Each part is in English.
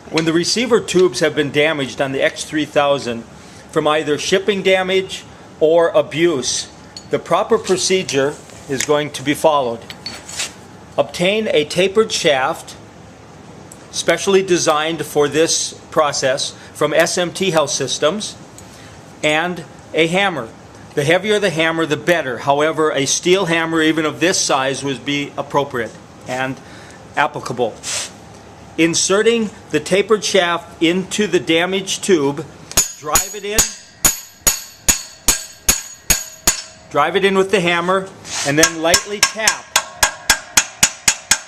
When the receiver tubes have been damaged on the X3000 from either shipping damage or abuse, the proper procedure is going to be followed. Obtain a tapered shaft, specially designed for this process, from SMT Health Systems, and a hammer. The heavier the hammer, the better. However, a steel hammer, even of this size, would be appropriate and applicable. Inserting the tapered shaft into the damaged tube, drive it in with the hammer, and then lightly tap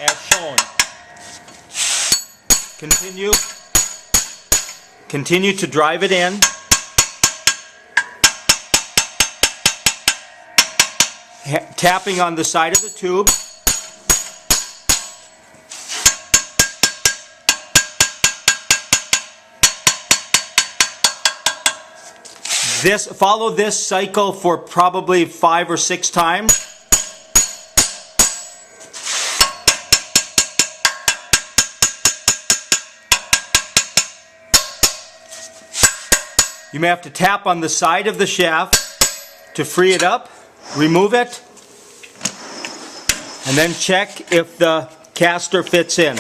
as shown. Continue to drive it in. Tapping on the side of the tube. Follow this cycle for probably 5 or 6 times. You may have to tap on the side of the shaft to free it up, remove it, and then check if the caster fits in.